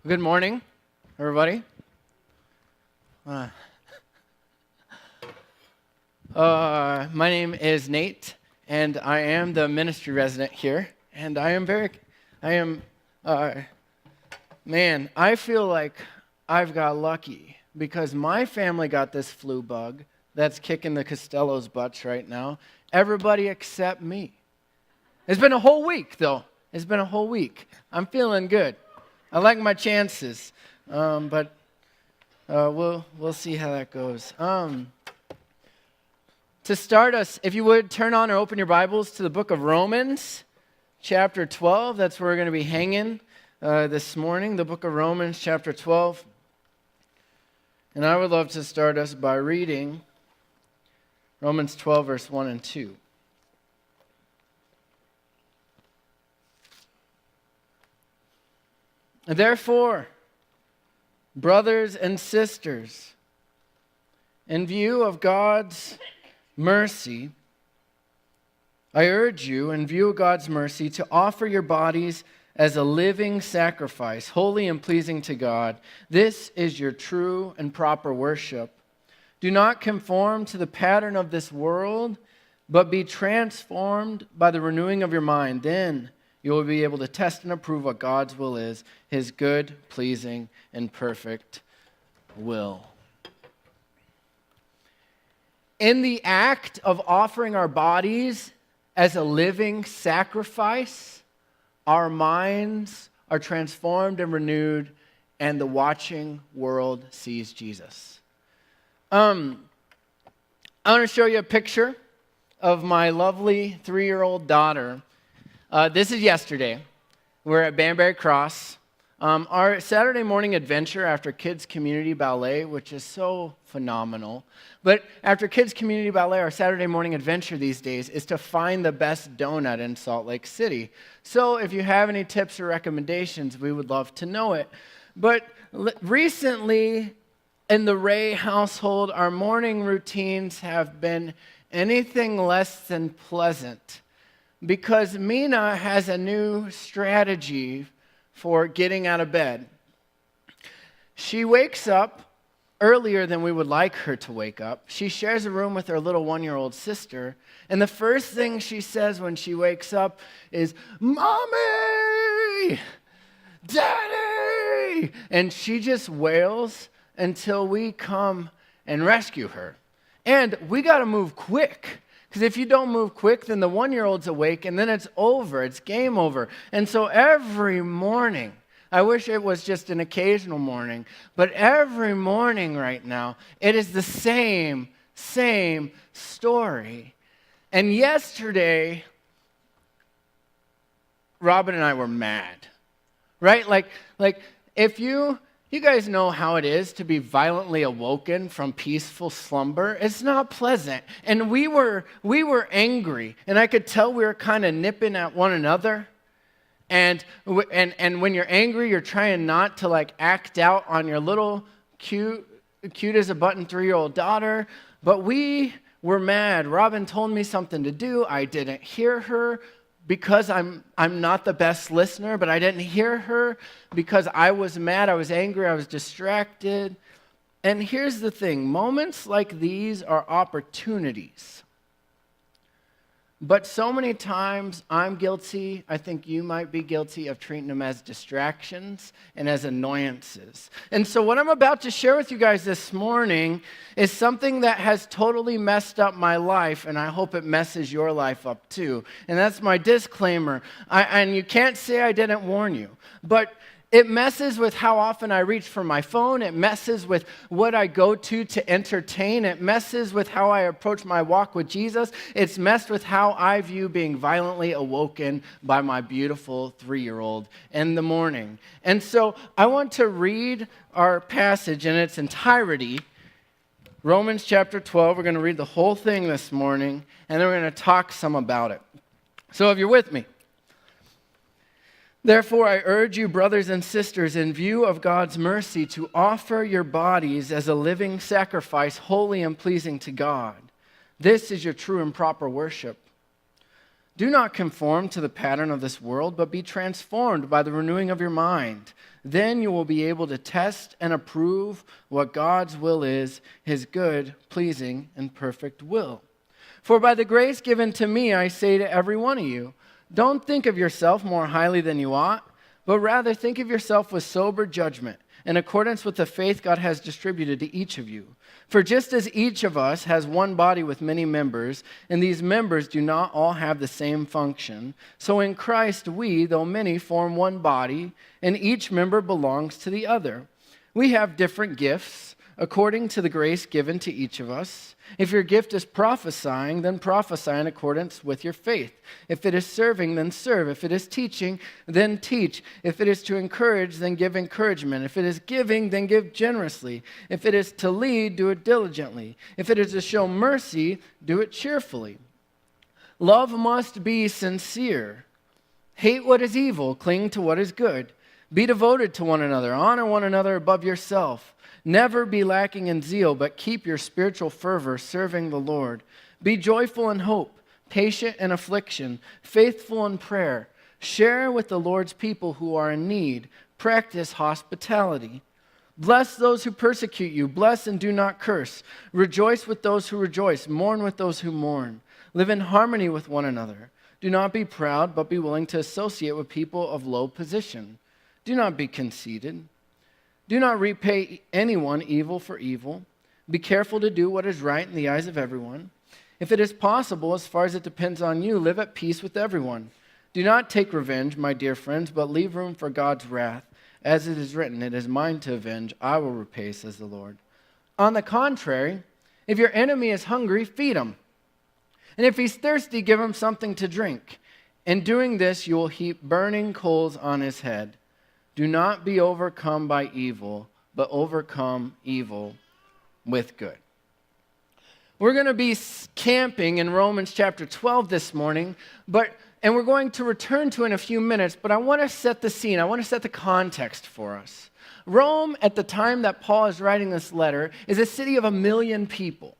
Good morning, everybody. My name is Nate, and I am the ministry resident here. And I feel like I've got lucky because my family got this flu bug that's kicking the Costello's butts right now. Everybody except me. It's been a whole week, though. It's been a whole week. I'm feeling good. I like my chances, but we'll see how that goes. To start us, if you would, turn on or open your Bibles to the book of Romans, chapter 12. That's where we're going to be hanging this morning, the book of Romans, chapter 12. And I would love to start us by reading Romans 12, verse 1 and 2. Therefore, brothers and sisters, in view of God's mercy, I urge you, in view of God's mercy, to offer your bodies as a living sacrifice, holy and pleasing to God. This is your true and proper worship. Do not conform to the pattern of this world, but be transformed by the renewing of your mind. Then you will be able to test and approve what God's will is, his good, pleasing, and perfect will. In the act of offering our bodies as a living sacrifice, our minds are transformed and renewed, and the watching world sees Jesus. I want to show you a picture of my lovely 3-year-old daughter. This is yesterday. We're at Banbury Cross. Our Saturday morning adventure after Kids Community Ballet, which is so phenomenal. But after Kids Community Ballet, our Saturday morning adventure these days is to find the best donut in Salt Lake City. So if you have any tips or recommendations, we would love to know it. But recently, in the Ray household, our morning routines have been anything less than pleasant, because Mina has a new strategy for getting out of bed. She wakes up earlier than we would like her to wake up. She shares a room with her little 1-year-old sister, and the first thing she says when she wakes up is, "Mommy! Daddy!" And she just wails until we come and rescue her. And we got to move quick. Because if you don't move quick, then the 1-year-old's awake, and then it's over. It's game over. And so every morning, I wish it was just an occasional morning, but every morning right now, it is the same story. And yesterday, Robin and I were mad, right? Like if you guys know how it is to be violently awoken from peaceful slumber. It's not pleasant. And we were angry, and I could tell we were kind of nipping at one another. And when you're angry, you're trying not to act out on your little cute as a button 3-year-old daughter. But we were mad. Robin told me something to do. I didn't hear her. Because I'm not the best listener, but I didn't hear her because I was mad, I was angry, I was distracted. And here's the thing, moments like these are opportunities. But so many times I'm guilty, I think you might be guilty of treating them as distractions and as annoyances. And so what I'm about to share with you guys this morning is something that has totally messed up my life, and I hope it messes your life up too. And that's my disclaimer. And you can't say I didn't warn you, but it messes with how often I reach for my phone. It messes with what I go to entertain. It messes with how I approach my walk with Jesus. It's messed with how I view being violently awoken by my beautiful 3-year-old in the morning. And so I want to read our passage in its entirety. Romans chapter 12. We're going to read the whole thing this morning, and then we're going to talk some about it. So if you're with me. Therefore, I urge you, brothers and sisters, in view of God's mercy, to offer your bodies as a living sacrifice, holy and pleasing to God. This is your true and proper worship. Do not conform to the pattern of this world, but be transformed by the renewing of your mind. Then you will be able to test and approve what God's will is, his good, pleasing, and perfect will. For by the grace given to me, I say to every one of you, don't think of yourself more highly than you ought, but rather think of yourself with sober judgment, in accordance with the faith God has distributed to each of you. For just as each of us has one body with many members, and these members do not all have the same function, so in Christ we, though many, form one body, and each member belongs to the other. We have different gifts, according to the grace given to each of us. If your gift is prophesying, then prophesy in accordance with your faith. If it is serving, then serve. If it is teaching, then teach. If it is to encourage, then give encouragement. If it is giving, then give generously. If it is to lead, do it diligently. If it is to show mercy, do it cheerfully. Love must be sincere. Hate what is evil, cling to what is good. Be devoted to one another, honor one another above yourself. Never be lacking in zeal, but keep your spiritual fervor serving the Lord. Be joyful in hope, patient in affliction, faithful in prayer. Share with the Lord's people who are in need. Practice hospitality. Bless those who persecute you. Bless and do not curse. Rejoice with those who rejoice. Mourn with those who mourn. Live in harmony with one another. Do not be proud, but be willing to associate with people of low position. Do not be conceited. Do not repay anyone evil for evil. Be careful to do what is right in the eyes of everyone. If it is possible, as far as it depends on you, live at peace with everyone. Do not take revenge, my dear friends, but leave room for God's wrath. As it is written, it is mine to avenge, I will repay, says the Lord. On the contrary, if your enemy is hungry, feed him. And if he's thirsty, give him something to drink. In doing this, you will heap burning coals on his head. Do not be overcome by evil, but overcome evil with good. We're going to be camping in Romans chapter 12 this morning, and we're going to return to it in a few minutes, but I want to set the scene. I want to set the context for us. Rome, at the time that Paul is writing this letter, is a city of 1 million people.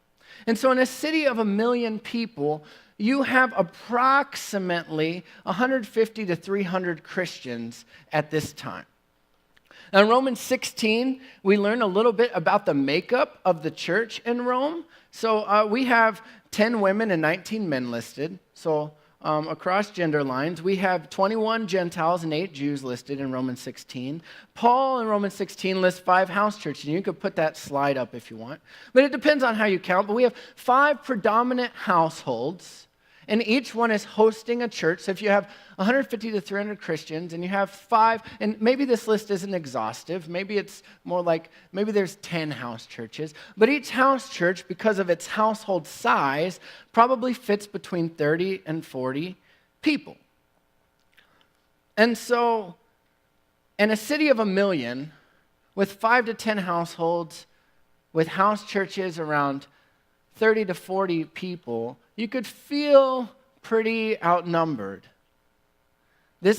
And so in a city of 1 million people, you have approximately 150 to 300 Christians at this time. Now, in Romans 16, we learn a little bit about the makeup of the church in Rome. So we have 10 women and 19 men listed. So across gender lines, we have 21 Gentiles and 8 Jews listed in Romans 16. Paul in Romans 16 lists 5 house churches, and you could put that slide up if you want. But it depends on how you count. But we have 5 predominant households, and each one is hosting a church. So if you have 150 to 300 Christians, and you have 5, and maybe this list isn't exhaustive. Maybe it's more like, maybe there's 10 house churches. But each house church, because of its household size, probably fits between 30 and 40 people. And so, in a city of 1 million, with 5 to 10 households, with house churches around 30 to 40 people, you could feel pretty outnumbered. The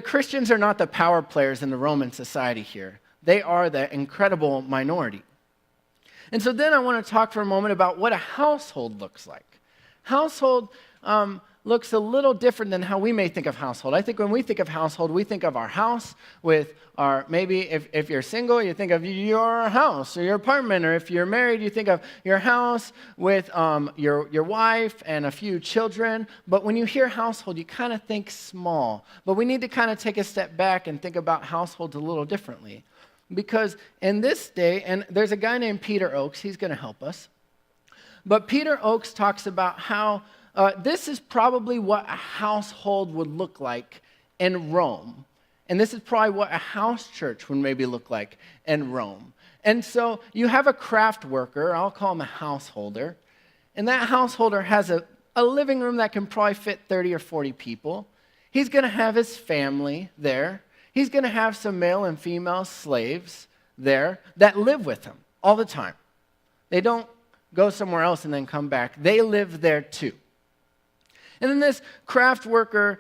Christians are not the power players in the Roman society here. They are the incredible minority. And so then I want to talk for a moment about what a household looks like. Household looks a little different than how we may think of household. I think when we think of household, we think of our house with our, maybe if you're single, you think of your house or your apartment, or if you're married, you think of your house with your wife and a few children. But when you hear household, you kind of think small. But we need to kind of take a step back and think about households a little differently. Because in this day, and there's a guy named Peter Oakes, he's going to help us. But Peter Oakes talks about how this is probably what a household would look like in Rome. And this is probably what a house church would maybe look like in Rome. And so you have a craft worker, I'll call him a householder, and that householder has a living room that can probably fit 30 or 40 people. He's going to have his family there. He's going to have some male and female slaves there that live with him all the time. They don't go somewhere else and then come back. They live there too. And then this craft worker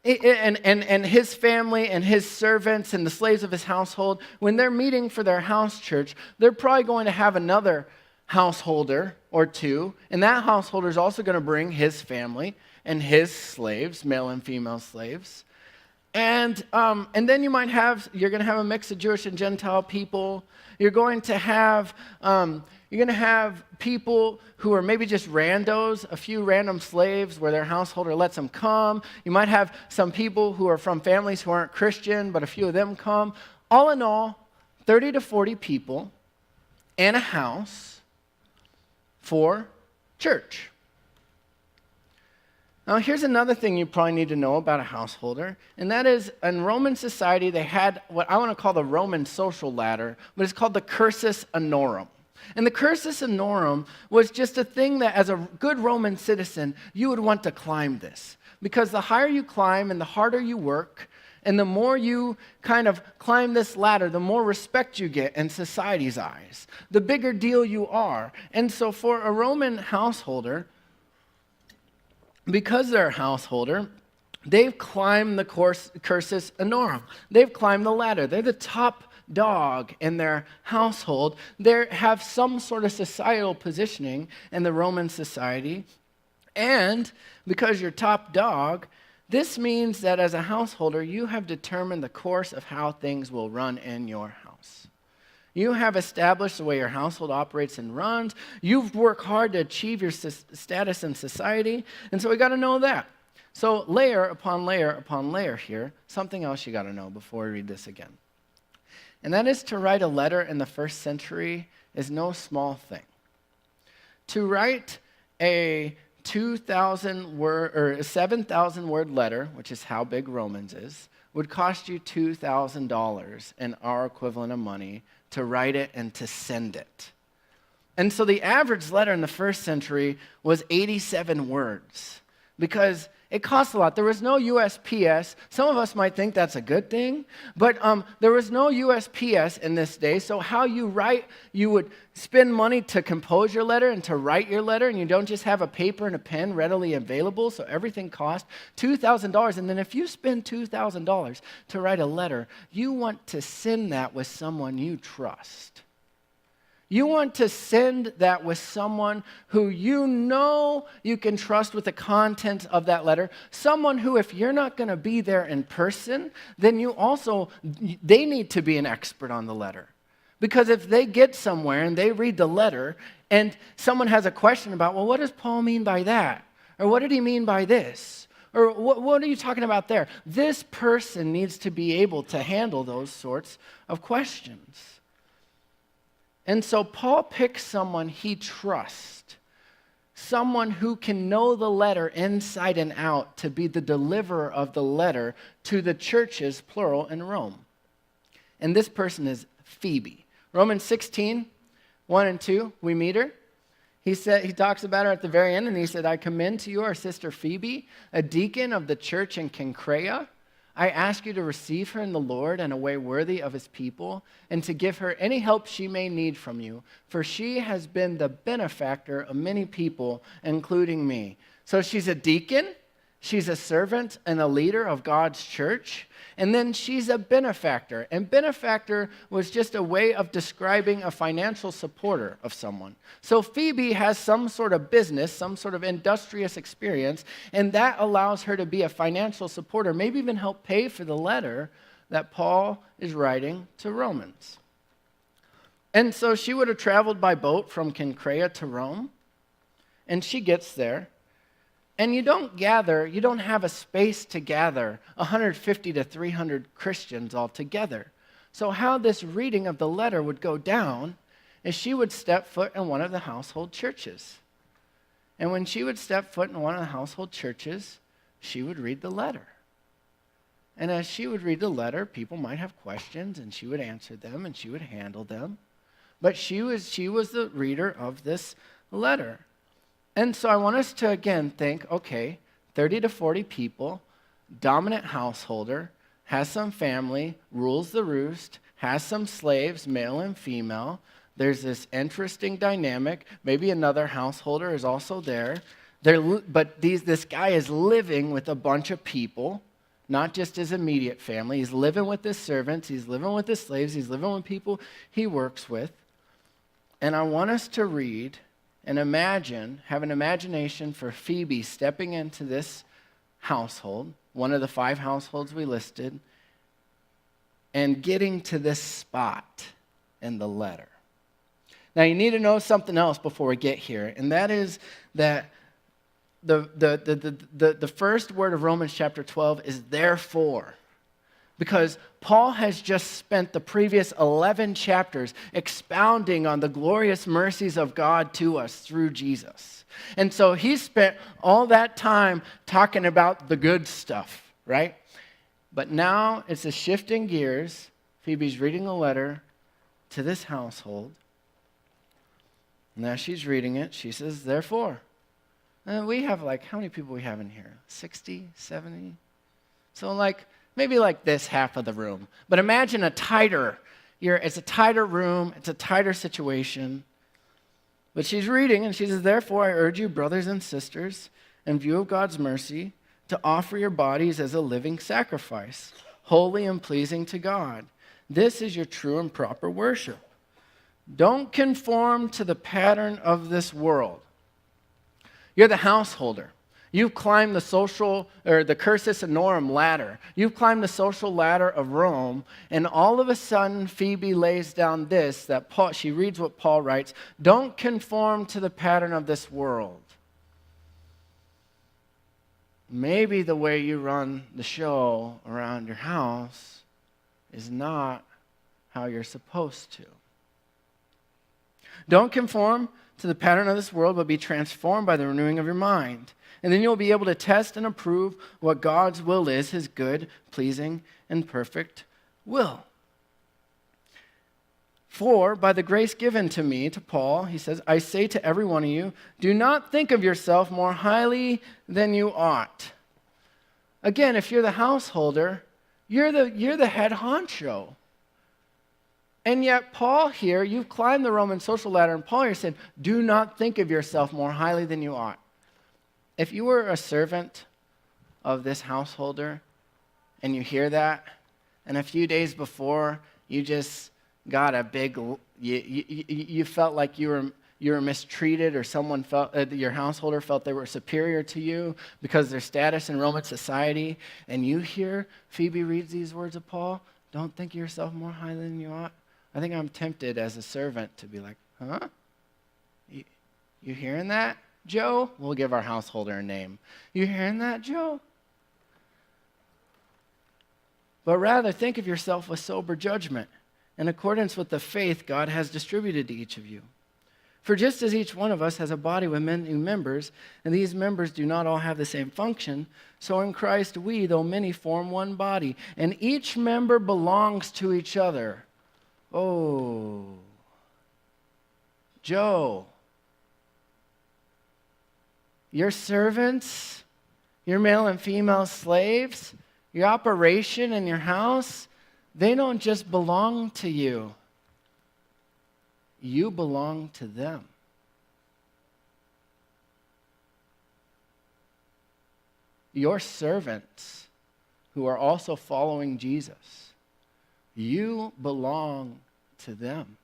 and his family and his servants and the slaves of his household, when they're meeting for their house church, they're probably going to have another householder or two, and that householder is also going to bring his family and his slaves, male and female slaves. And then you're going to have a mix of Jewish and Gentile people. You're going to have people who are maybe just randos, a few random slaves where their householder lets them come. You might have some people who are from families who aren't Christian, but a few of them come. All in all, 30 to 40 people and a house for church. Now, here's another thing you probably need to know about a householder, and that is in Roman society, they had what I want to call the Roman social ladder, but it's called the cursus honorum. And the cursus honorum was just a thing that, as a good Roman citizen, you would want to climb this. Because the higher you climb and the harder you work, and the more you kind of climb this ladder, the more respect you get in society's eyes, the bigger deal you are. And so for a Roman householder, because they're a householder, they've climbed the cursus honorum. They've climbed the ladder. They're the top dog in their household. They have some sort of societal positioning in the Roman society. And because you're top dog, this means that as a householder, you have determined the course of how things will run in your house. You have established the way your household operates and runs. You've worked hard to achieve your status in society. And so we got to know that. So layer upon layer upon layer here, something else you got to know before we read this again. And that is to write a letter in the first century is no small thing. To write a 2,000 word or a 7,000 word letter, which is how big Romans is, would cost you $2,000 in our equivalent of money to write it and to send it. And so the average letter in the first century was 87 words because it cost a lot. There was no USPS. Some of us might think that's a good thing, but there was no USPS in this day. So how you write, you would spend money to compose your letter and to write your letter, and you don't just have a paper and a pen readily available, so everything cost $2,000. And then if you spend $2,000 to write a letter, you want to send that with someone you trust. You want to send that with someone who you know you can trust with the content of that letter. Someone who, if you're not going to be there in person, then they need to be an expert on the letter. Because if they get somewhere and they read the letter and someone has a question about, well, what does Paul mean by that? Or what did he mean by this? Or what are you talking about there? This person needs to be able to handle those sorts of questions. And so Paul picks someone he trusts, someone who can know the letter inside and out to be the deliverer of the letter to the churches, plural, in Rome. And this person is Phoebe. Romans 16, 1 and 2, we meet her. He talks about her at the very end, and he said, I commend to you our sister Phoebe, a deacon of the church in Cenchrea. I ask you to receive her in the Lord in a way worthy of his people, and to give her any help she may need from you, for she has been the benefactor of many people, including me. So she's a deacon, she's a servant and a leader of God's church, and then she's a benefactor. And benefactor was just a way of describing a financial supporter of someone. So Phoebe has some sort of business, some sort of industrious experience, and that allows her to be a financial supporter, maybe even help pay for the letter that Paul is writing to Romans. And so she would have traveled by boat from Cenchrea to Rome, and she gets there. And you don't have a space to gather 150 to 300 Christians all together. So how this reading of the letter would go down is she would step foot in one of the household churches. And when she would step foot in one of the household churches, she would read the letter. And as she would read the letter, people might have questions, and she would answer them, and she would handle them. But she was the reader of this letter. And so I want us to, again, think, okay, 30 to 40 people, dominant householder, has some family, rules the roost, has some slaves, male and female. There's this interesting dynamic. Maybe another householder is also there. This guy is living with a bunch of people, not just his immediate family. He's living with his servants. He's living with his slaves. He's living with people he works with. And I want us to read and imagine, have an imagination for Phoebe stepping into this household, one of the 5 households we listed, and getting to this spot in the letter. Now, you need to know something else before we get here, and that is that the first word of Romans chapter 12 is therefore, because Paul has just spent the previous 11 chapters expounding on the glorious mercies of God to us through Jesus. And so he spent all that time talking about the good stuff, right? But now it's a shifting gears. Phoebe's reading a letter to this household. Now she's reading it. She says, therefore. And we have how many people we have in here? 60, 70? So maybe this half of the room. But imagine it's a tighter room. It's a tighter situation. But she's reading and she says, therefore I urge you, brothers and sisters, in view of God's mercy, to offer your bodies as a living sacrifice, holy and pleasing to God. This is your true and proper worship. Don't conform to the pattern of this world. You're the householder. You've climbed the the cursus honorum ladder. You've climbed the social ladder of Rome, and all of a sudden Phoebe lays down she reads what Paul writes, don't conform to the pattern of this world. Maybe the way you run the show around your house is not how you're supposed to. Don't conform to the pattern of this world, but be transformed by the renewing of your mind. And then you'll be able to test and approve what God's will is, his good, pleasing, and perfect will. For by the grace given to me, to Paul, he says, I say to every one of you, do not think of yourself more highly than you ought. Again, if you're the householder, you're the head honcho. And yet Paul here, you've climbed the Roman social ladder, and Paul here said, do not think of yourself more highly than you ought. If you were a servant of this householder and you hear that, and a few days before you just got you felt like you were mistreated, or someone felt, your householder felt they were superior to you because of their status in Roman society, and you hear Phoebe reads these words of Paul, don't think of yourself more highly than you ought. I think I'm tempted as a servant to be like, huh? You hearing that, Joe? We'll give our householder a name. You hearing that, Joe? But rather think of yourself with sober judgment, in accordance with the faith God has distributed to each of you. For just as each one of us has a body with many members, and these members do not all have the same function, so in Christ we, though many, form one body, and each member belongs to each other. Oh, Joe, your servants, your male and female slaves, your operation in your house, they don't just belong to you. You belong to them. Your servants who are also following Jesus, you belong to them,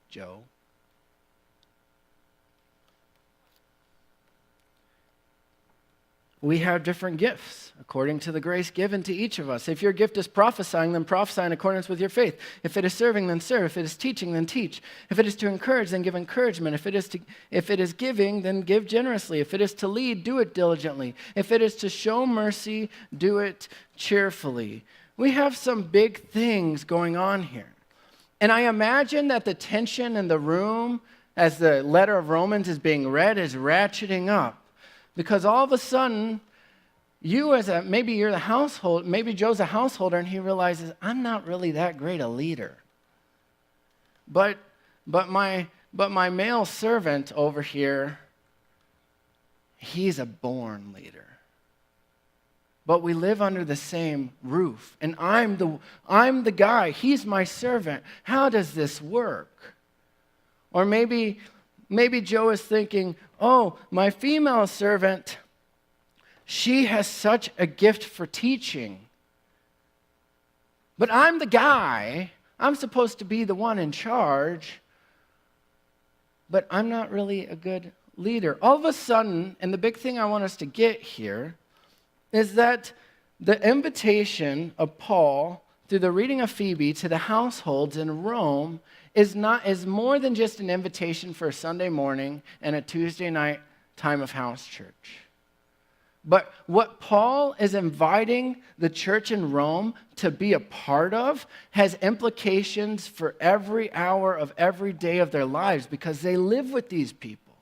Joe. We have different gifts according to the grace given to each of us. If your gift is prophesying, then prophesy in accordance with your faith. If it is serving, then serve. If it is teaching, then teach. If it is to encourage, then give encouragement. If it is giving, then give generously. If it is to lead, do it diligently. If it is to show mercy, do it cheerfully. We have some big things going on here. And I imagine that the tension in the room as the letter of Romans is being read is ratcheting up. Because all of a sudden, maybe you're the household, maybe Joe's a householder, and he realizes, I'm not really that great a leader. But my male servant over here, he's a born leader. But we live under the same roof, and I'm the guy, he's my servant. How does this work? Or maybe Joe is thinking, oh, my female servant, she has such a gift for teaching. But I'm the guy. I'm supposed to be the one in charge. but I'm not really a good leader. All of a sudden, and the big thing I want us to get here is that the invitation of Paul through the reading of Phoebe to the households in Rome is more than just an invitation for a Sunday morning and a Tuesday night time of house church. But what Paul is inviting the church in Rome to be a part of has implications for every hour of every day of their lives because they live with these people.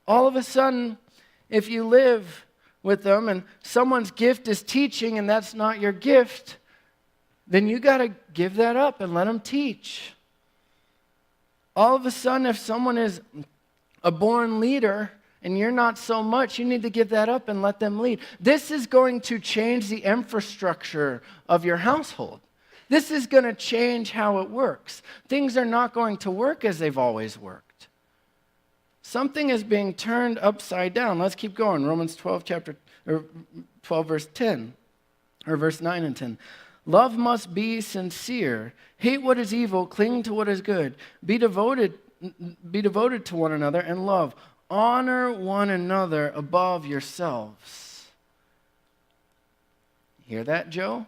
All of a sudden, if you live with them and someone's gift is teaching and that's not your gift, then you got to give that up and let them teach. All of a sudden, if someone is a born leader and you're not so much, you need to give that up and let them lead. This is going to change the infrastructure of your household. This is going to change how it works. Things are not going to work as they've always worked. Something is being turned upside down. Let's keep going. Romans 12, 12, verse 10, or verse 9 and 10. Love must be sincere. Hate what is evil. Cling to what is good. Be devoted to one another in love. Honor one another above yourselves. Hear that, Joe?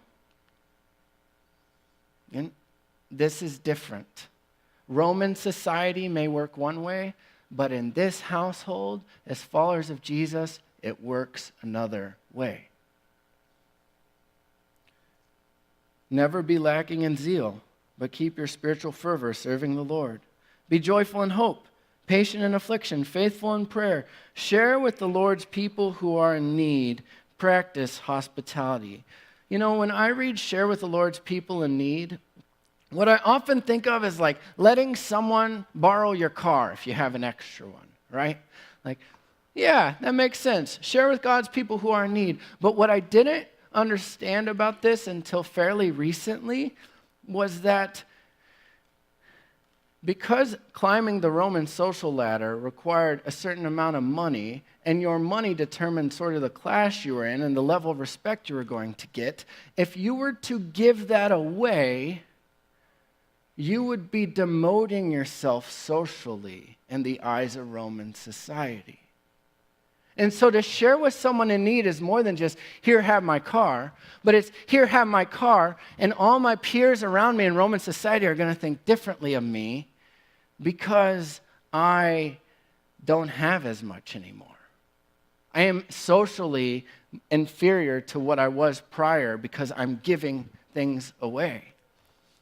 And this is different. Roman society may work one way, but in this household, as followers of Jesus, it works another way. Never be lacking in zeal, but keep your spiritual fervor serving the Lord. Be joyful in hope, patient in affliction, faithful in prayer. Share with the Lord's people who are in need. Practice hospitality. You know, when I read share with the Lord's people in need, what I often think of is like letting someone borrow your car if you have an extra one, right? Like, yeah, that makes sense. Share with God's people who are in need. But what I didn't understand about this until fairly recently was that because climbing the Roman social ladder required a certain amount of money, and your money determined sort of the class you were in and the level of respect you were going to get, if you were to give that away, you would be demoting yourself socially in the eyes of Roman society. And so to share with someone in need is more than just, here, have my car, but it's, here, have my car, and all my peers around me in Roman society are going to think differently of me because I don't have as much anymore. I am socially inferior to what I was prior because I'm giving things away.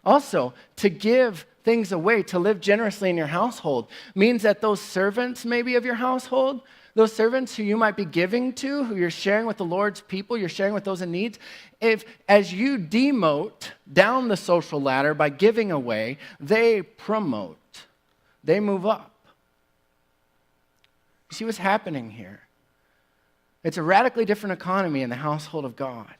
Also, to give things away, to live generously in your household, means that those servants maybe of your household, those servants who you might be giving to, who you're sharing with the Lord's people, you're sharing with those in need, if as you demote down the social ladder by giving away, they promote. They move up. You see what's happening here? It's a radically different economy in the household of God.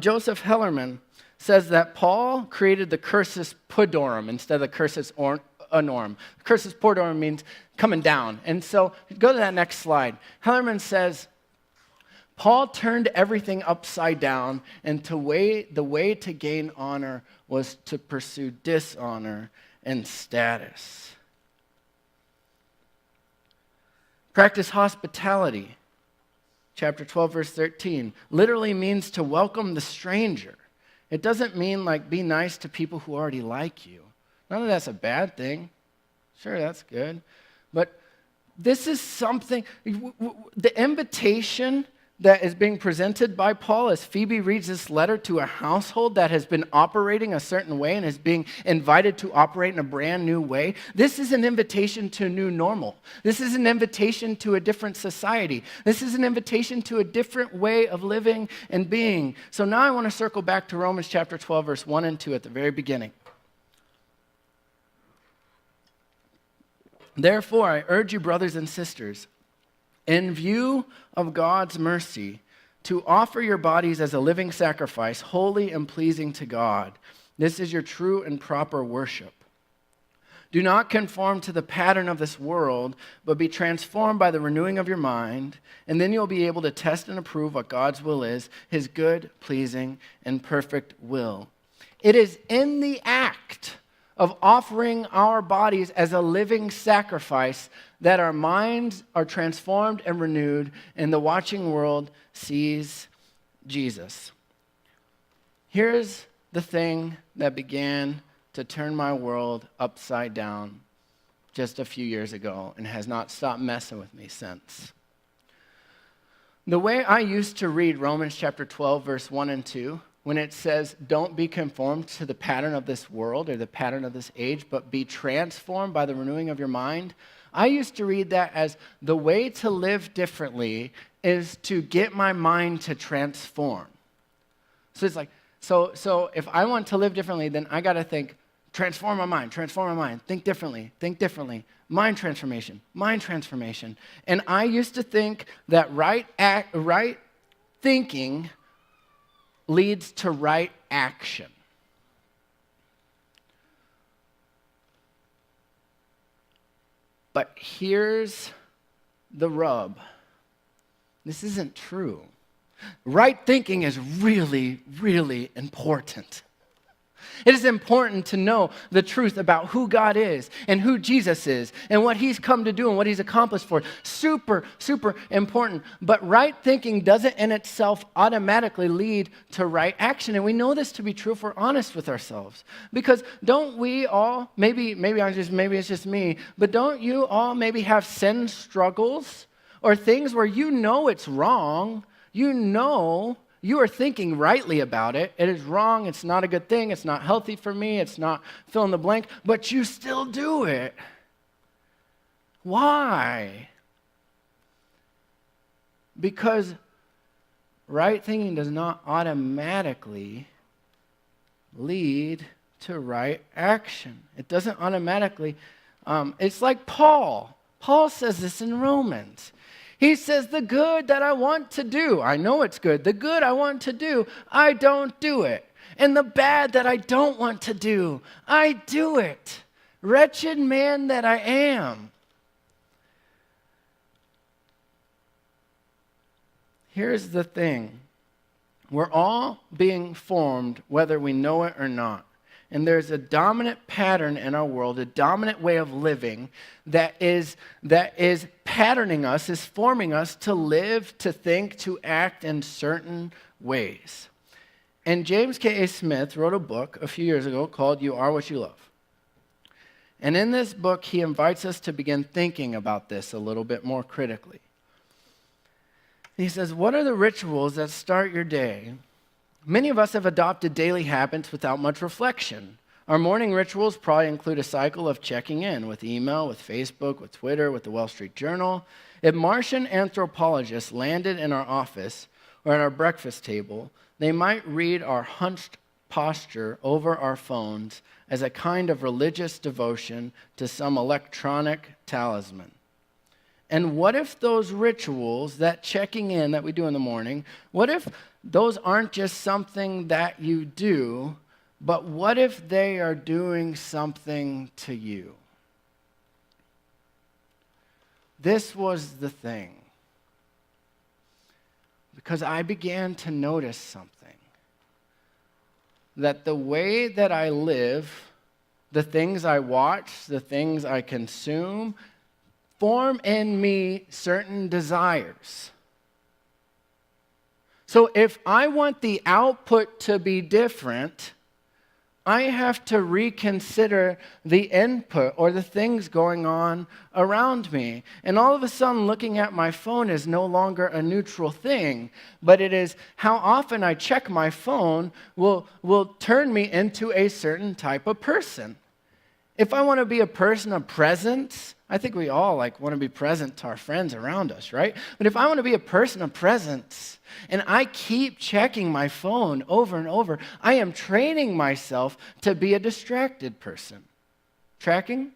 Joseph Hellerman says that Paul created the cursus pudorum instead of the cursus anorum. Cursus pudorum means coming down. And so go to that next slide. Hellerman says, Paul turned everything upside down, and the way to gain honor was to pursue dishonor and status. Practice hospitality. Chapter 12, verse 13, literally means to welcome the stranger. It doesn't mean like be nice to people who already like you. None of that's a bad thing. Sure, that's good. But this is something, the invitation that is being presented by Paul as Phoebe reads this letter to a household that has been operating a certain way and is being invited to operate in a brand new way. This is an invitation to a new normal. This is an invitation to a different society. This is an invitation to a different way of living and being. So now I want to circle back to Romans chapter 12, verse 1 and 2 at the very beginning. Therefore, I urge you, brothers and sisters, in view of God's mercy, to offer your bodies as a living sacrifice, holy and pleasing to God. This is your true and proper worship. Do not conform to the pattern of this world, but be transformed by the renewing of your mind, and then you'll be able to test and approve what God's will is, his good, pleasing, and perfect will. It is in the act of offering our bodies as a living sacrifice, that our minds are transformed and renewed, and the watching world sees Jesus. Here's the thing that began to turn my world upside down just a few years ago and has not stopped messing with me since. The way I used to read Romans chapter 12, verse 1 and 2, when it says, don't be conformed to the pattern of this world or the pattern of this age, but be transformed by the renewing of your mind, I used to read that as the way to live differently is to get my mind to transform. So it's like, so if I want to live differently, then I got to think, transform my mind, think differently, mind transformation. And I used to think that right thinking leads to right action. But here's the rub. This isn't true. Right thinking is really, really important. It is important to know the truth about who God is and who Jesus is and what he's come to do and what he's accomplished for. Super, super important. But right thinking doesn't in itself automatically lead to right action. And we know this to be true if we're honest with ourselves. Because don't we all, maybe it's just me, but don't you all maybe have sin struggles or things where you know it's wrong, you know you are thinking rightly about it. It is wrong. It's not a good thing. It's not healthy for me. It's not fill in the blank. But you still do it. Why? Because right thinking does not automatically lead to right action. It doesn't automatically. It's like Paul. Paul says this in Romans. He says, the good that I want to do, I know it's good. The good I want to do, I don't do it. And the bad that I don't want to do, I do it. Wretched man that I am. Here's the thing. We're all being formed whether we know it or not. And there's a dominant pattern in our world, a dominant way of living that is patterning us, is forming us to live, to think, to act in certain ways. And James K.A. Smith wrote a book a few years ago called You Are What You Love. And in this book, he invites us to begin thinking about this a little bit more critically. He says, what are the rituals that start your day? Many of us have adopted daily habits without much reflection. Our morning rituals probably include a cycle of checking in with email, with Facebook, with Twitter, with the Wall Street Journal. If Martian anthropologists landed in our office or at our breakfast table, they might read our hunched posture over our phones as a kind of religious devotion to some electronic talisman. And what if those rituals, that checking in that we do in the morning, what if those aren't just something that you do, but what if they are doing something to you? This was the thing. Because I began to notice something. That the way that I live, the things I watch, the things I consume, form in me certain desires. So if I want the output to be different, I have to reconsider the input or the things going on around me. And all of a sudden, looking at my phone is no longer a neutral thing, but it is how often I check my phone will turn me into a certain type of person. If I want to be a person of presence, I think we all want to be present to our friends around us, right? But if I want to be a person of presence and I keep checking my phone over and over, I am training myself to be a distracted person. Tracking?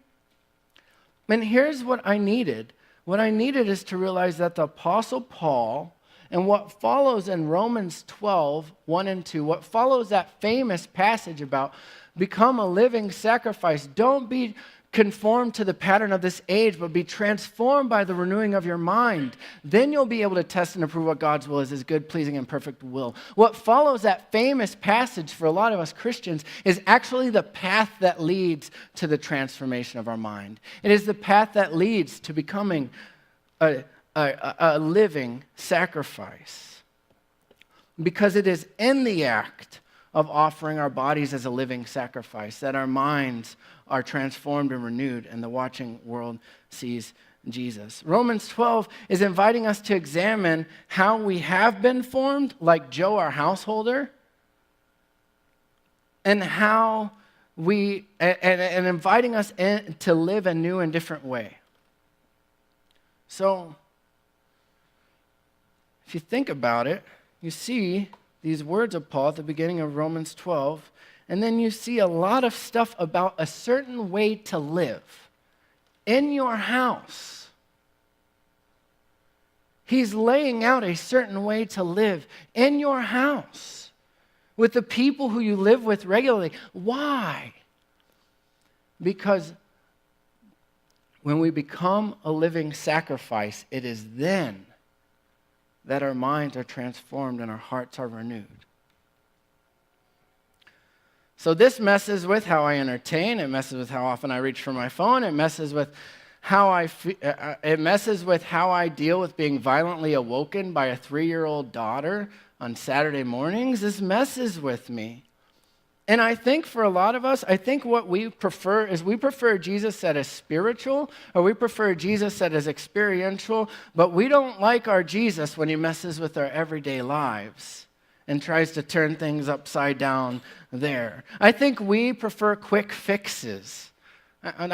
And here's what I needed. What I needed is to realize that the Apostle Paul and what follows in Romans 12, 1 and 2, what follows that famous passage about become a living sacrifice. Don't be conform to the pattern of this age, but be transformed by the renewing of your mind. Then you'll be able to test and approve what God's will is, his good, pleasing, and perfect will. What follows that famous passage for a lot of us Christians is actually the path that leads to the transformation of our mind. It is the path that leads to becoming a living sacrifice. Because it is in the act of offering our bodies as a living sacrifice that our minds are transformed and renewed, and the watching world sees Jesus. Romans 12 is inviting us to examine how we have been formed, like Joe, our householder, and how and inviting us to live a new and different way. So, if you think about it, you see these words of Paul at the beginning of Romans 12, and then you see a lot of stuff about a certain way to live in your house. He's laying out a certain way to live in your house with the people who you live with regularly. Why? Because when we become a living sacrifice, it is then that our minds are transformed and our hearts are renewed. So this messes with how I entertain. It messes with how often I reach for my phone. It messes with how I deal with being violently awoken by a 3-year-old daughter on Saturday mornings. This messes with me. And I think for a lot of us, I think what we prefer is we prefer Jesus that is spiritual, or we prefer Jesus that is experiential, but we don't like our Jesus when he messes with our everyday lives and tries to turn things upside down there. I think we prefer quick fixes. And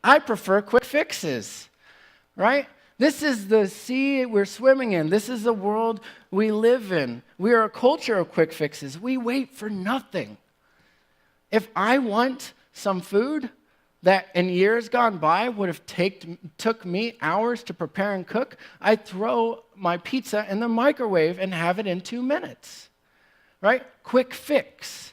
I prefer quick fixes, right? This is the sea we're swimming in. This is the world we live in. We are a culture of quick fixes. We wait for nothing. If I want some food that in years gone by would have took me hours to prepare and cook, I throw my pizza in the microwave and have it in 2 minutes, right? Quick fix.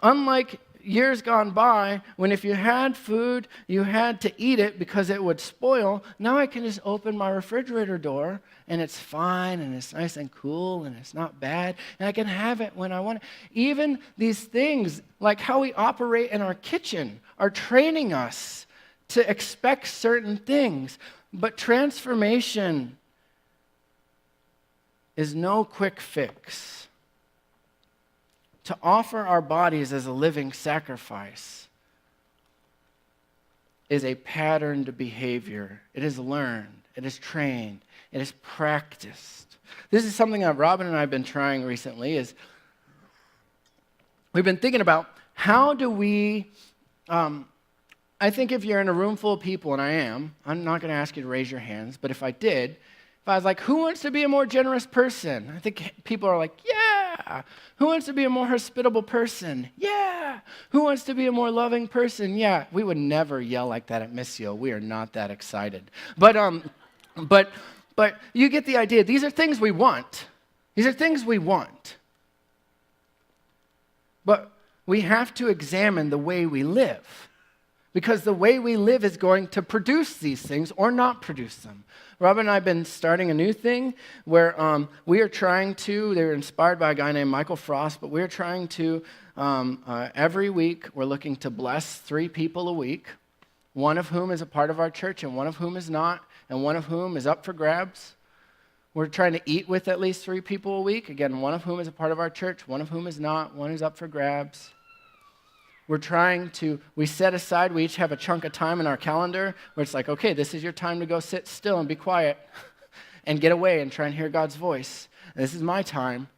Unlike years gone by, when if you had food, you had to eat it because it would spoil. Now I can just open my refrigerator door and it's fine and it's nice and cool and it's not bad and I can have it when I want it. Even these things, like how we operate in our kitchen, are training us to expect certain things. But transformation is no quick fix. To offer our bodies as a living sacrifice is a patterned behavior. It is learned. It is trained. It is practiced. This is something that Robin and I have been trying recently. Is we've been thinking about how do we, I think if you're in a room full of people, and I'm not going to ask you to raise your hands, but if I was like, who wants to be a more generous person? I think people are like, yeah. Who wants to be a more hospitable person? Yeah. Who wants to be a more loving person? Yeah. We would never yell like that at Missio. We are not that excited. But you get the idea. These are things we want. These are things we want. But we have to examine the way we live. Because the way we live is going to produce these things or not produce them. Robin and I have been starting a new thing where we are trying to, they were inspired by a guy named Michael Frost, but we're trying to, every week, we're looking to bless 3 people a week, one of whom is a part of our church and one of whom is not, and one of whom is up for grabs. We're trying to eat with at least 3 people a week, again, one of whom is a part of our church, one of whom is not, one is up for grabs. We set aside, we each have a chunk of time in our calendar where it's like, okay, this is your time to go sit still and be quiet and get away and try and hear God's voice. This is my time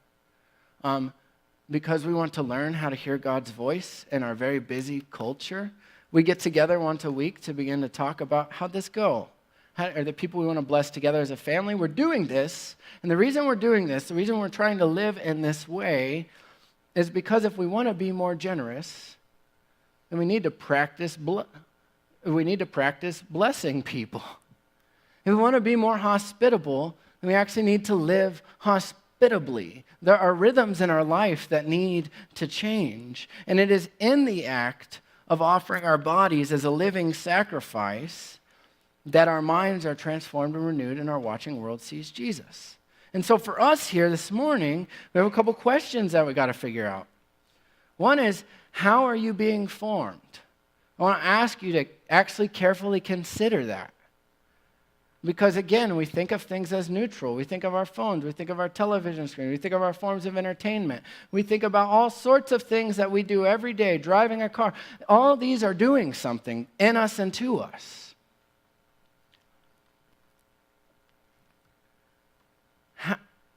because we want to learn how to hear God's voice in our very busy culture. We get together once a week to begin to talk about how'd this go? How are the people we want to bless together as a family? We're doing this, and the reason we're doing this, the reason we're trying to live in this way is because if we want to be more generous, and we need to practice blessing people. If we want to be more hospitable, then we actually need to live hospitably. There are rhythms in our life that need to change. And it is in the act of offering our bodies as a living sacrifice, that our minds are transformed and renewed and our watching world sees Jesus. And so for us here this morning, we have a couple questions that we got to figure out. One is, how are you being formed? I want to ask you to actually carefully consider that. Because again, we think of things as neutral. We think of our phones. We think of our television screen. We think of our forms of entertainment. We think about all sorts of things that we do every day, driving a car. All these are doing something in us and to us.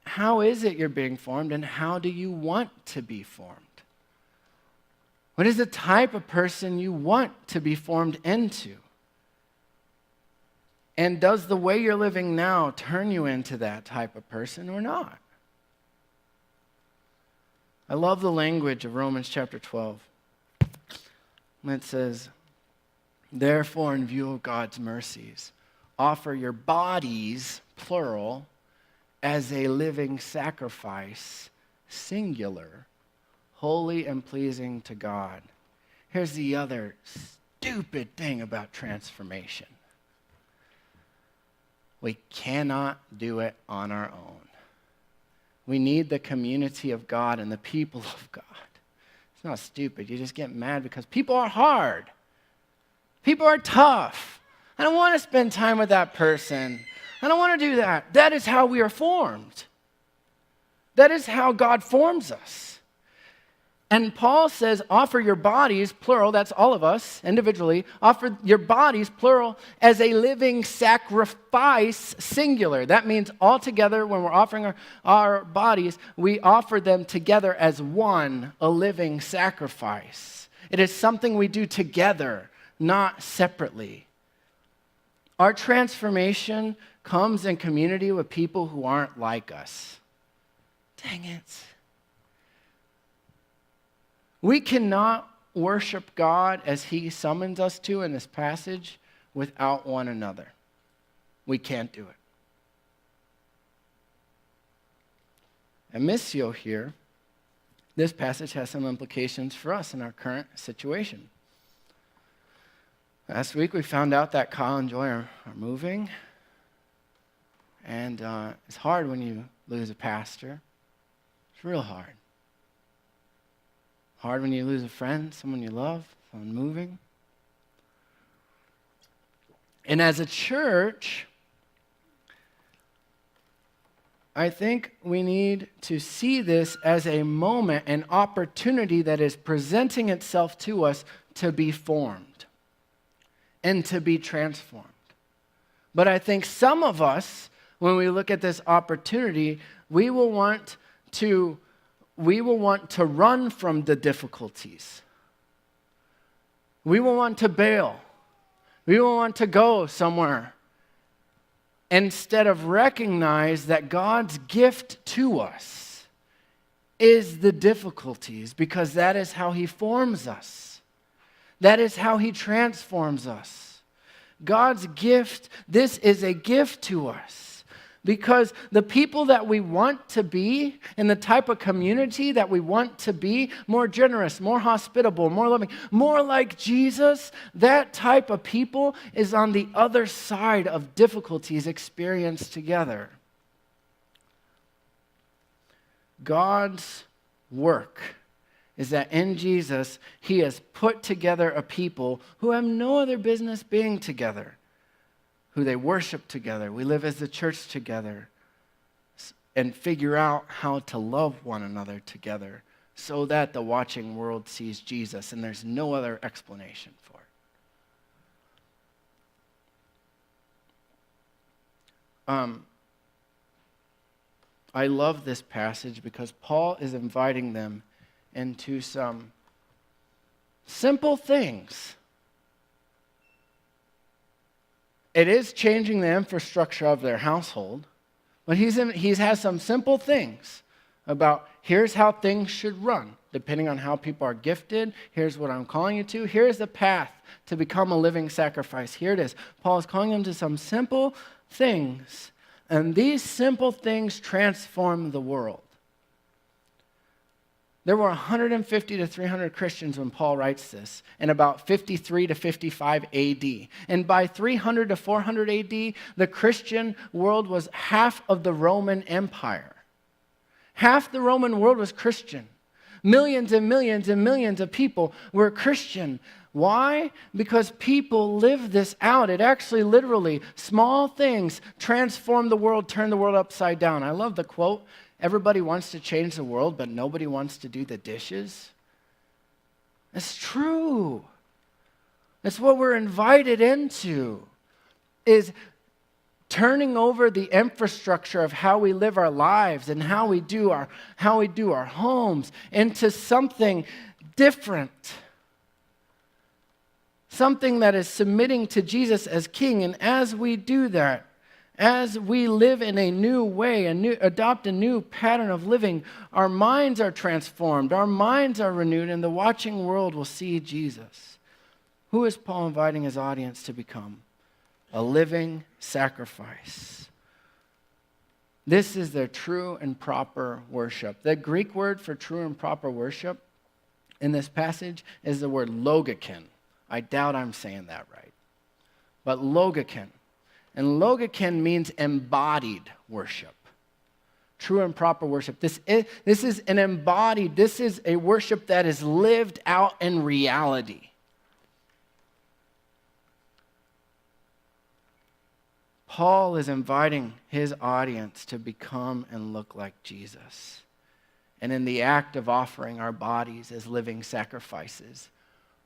How is it you're being formed, and how do you want to be formed? What is the type of person you want to be formed into? And does the way you're living now turn you into that type of person or not? I love the language of Romans chapter 12. It says, therefore, in view of God's mercies, offer your bodies, plural, as a living sacrifice, singular, holy and pleasing to God. Here's the other stupid thing about transformation. We cannot do it on our own. We need the community of God and the people of God. It's not stupid. You just get mad because people are hard. People are tough. I don't want to spend time with that person. I don't want to do that. That is how we are formed. That is how God forms us. And Paul says, offer your bodies, plural, that's all of us, individually, offer your bodies, plural, as a living sacrifice, singular. That means all together, when we're offering our bodies, we offer them together as one, a living sacrifice. It is something we do together, not separately. Our transformation comes in community with people who aren't like us. Dang it. We cannot worship God as he summons us to in this passage without one another. We can't do it. And Missio here, this passage has some implications for us in our current situation. Last week we found out that Kyle and Joy are moving. And it's hard when you lose a pastor. It's real hard. Hard when you lose a friend, someone you love, someone moving. And as a church, I think we need to see this as a moment, an opportunity that is presenting itself to us to be formed and to be transformed. But I think some of us, when we look at this opportunity, we will want to run from the difficulties. We will want to bail. We will want to go somewhere instead of recognize that God's gift to us is the difficulties, because that is how he forms us. That is how he transforms us. God's gift, this is a gift to us. Because the people that we want to be and the type of community that we want to be, more generous, more hospitable, more loving, more like Jesus, that type of people is on the other side of difficulties experienced together. God's work is that in Jesus, he has put together a people who have no other business being together, who they worship together. We live as the church together and figure out how to love one another together so that the watching world sees Jesus, and there's no other explanation for it. I love this passage because Paul is inviting them into some simple things. It is changing the infrastructure of their household, but he has some simple things about here's how things should run, depending on how people are gifted. Here's what I'm calling you to. Here's the path to become a living sacrifice. Here it is. Paul is calling them to some simple things, and these simple things transform the world. There were 150 to 300 Christians when Paul writes this, in about 53 to 55 AD. And by 300 to 400 AD, the Christian world was half of the Roman Empire. Half the Roman world was Christian. Millions and millions and millions of people were Christian. Why? Because people lived this out. It actually literally, small things transform the world, turn the world upside down. I love the quote. Everybody wants to change the world, but nobody wants to do the dishes. It's true. It's what we're invited into, is turning over the infrastructure of how we live our lives and how we do our homes into something different. Something that is submitting to Jesus as King. And as we do that, as we live in a new way, adopt a new pattern of living, our minds are transformed, our minds are renewed, and the watching world will see Jesus. Who is Paul inviting his audience to become? A living sacrifice. This is their true and proper worship. The Greek word for true and proper worship in this passage is the word logokin. I doubt I'm saying that right. But logokin. And logokin means embodied worship. True and proper worship. This is an embodied, this is a worship that is lived out in reality. Paul is inviting his audience to become and look like Jesus. And in the act of offering our bodies as living sacrifices,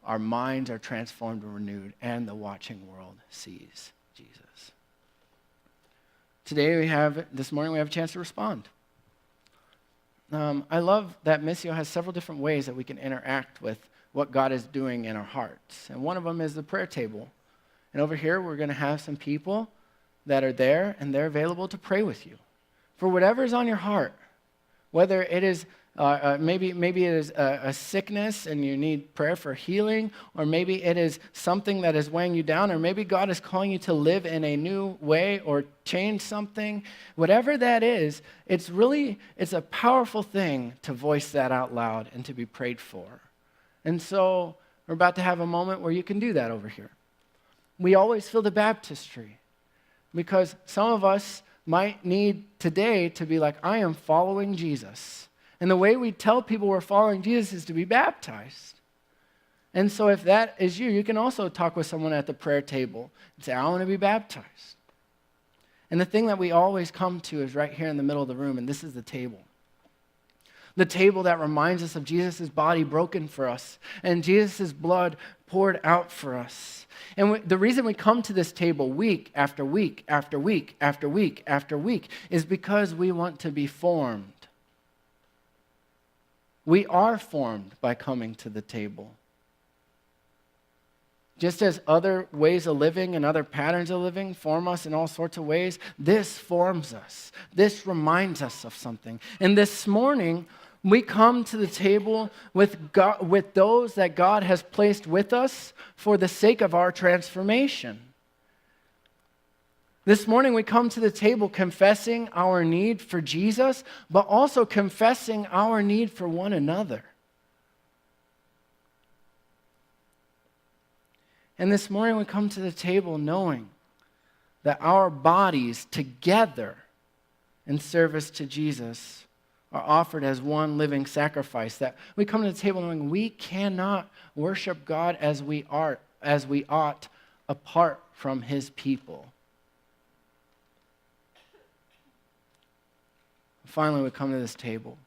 our minds are transformed and renewed, and the watching world sees Jesus. This morning we have a chance to respond. I love that Missio has several different ways that we can interact with what God is doing in our hearts. And one of them is the prayer table. And over here we're going to have some people that are there, and they're available to pray with you for whatever is on your heart, whether it is maybe it is a sickness and you need prayer for healing, or maybe it is something that is weighing you down, or maybe God is calling you to live in a new way or change something. Whatever that is, it's a powerful thing to voice that out loud and to be prayed for. And so we're about to have a moment where you can do that over here. We always feel the baptistry, because some of us might need today to be like, I am following Jesus. And the way we tell people we're following Jesus is to be baptized. And so if that is you, you can also talk with someone at the prayer table and say, I want to be baptized. And the thing that we always come to is right here in the middle of the room, and this is the table. The table that reminds us of Jesus' body broken for us and Jesus' blood poured out for us. And the reason we come to this table week after week after week after week after week is because we want to be formed. We are formed by coming to the table. Just as other ways of living and other patterns of living form us in all sorts of ways, this forms us. This reminds us of something. And this morning, we come to the table with those that God has placed with us for the sake of our transformation. This morning we come to the table confessing our need for Jesus, but also confessing our need for one another. And this morning we come to the table knowing that our bodies together in service to Jesus are offered as one living sacrifice. That we come to the table knowing we cannot worship God as we ought apart from his people. Finally, we come to this table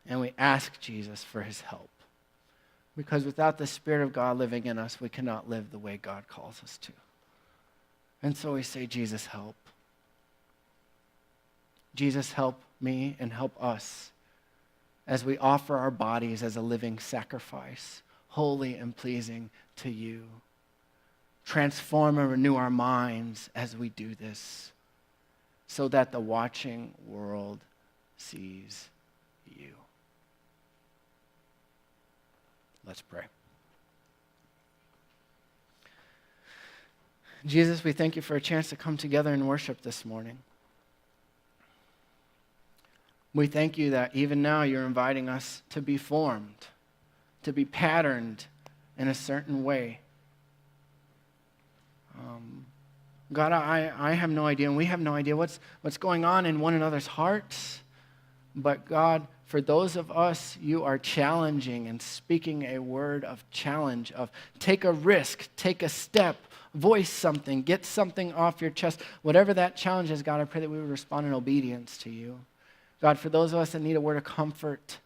and we ask Jesus for his help. Because without the Spirit of God living in us, we cannot live the way God calls us to. And so we say, Jesus, help. Jesus, help me and help us as we offer our bodies as a living sacrifice, holy and pleasing to you. Transform and renew our minds as we do this, so that the watching world sees you. Let's pray. Jesus, we thank you for a chance to come together and worship this morning. We thank you that even now you're inviting us to be formed, to be patterned in a certain way. God, I have no idea, and we have no idea what's going on in one another's hearts. But God, for those of us, you are challenging and speaking a word of challenge, of take a risk, take a step, voice something, get something off your chest. Whatever that challenge is, God, I pray that we would respond in obedience to you. God, for those of us that need a word of comfort,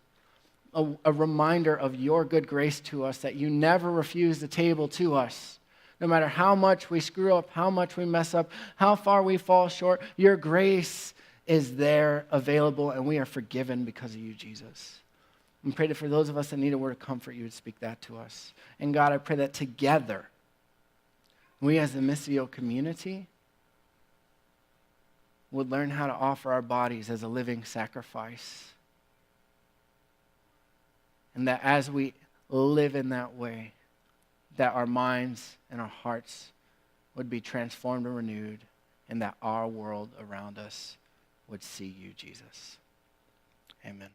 a reminder of your good grace to us, that you never refuse the table to us. No matter how much we screw up, how much we mess up, how far we fall short, your grace is there, available, and we are forgiven because of you, Jesus. And pray that for those of us that need a word of comfort, you would speak that to us. And God, I pray that together, we as the Missio community would learn how to offer our bodies as a living sacrifice. And that as we live in that way, that our minds and our hearts would be transformed and renewed, and that our world around us would see you, Jesus. Amen.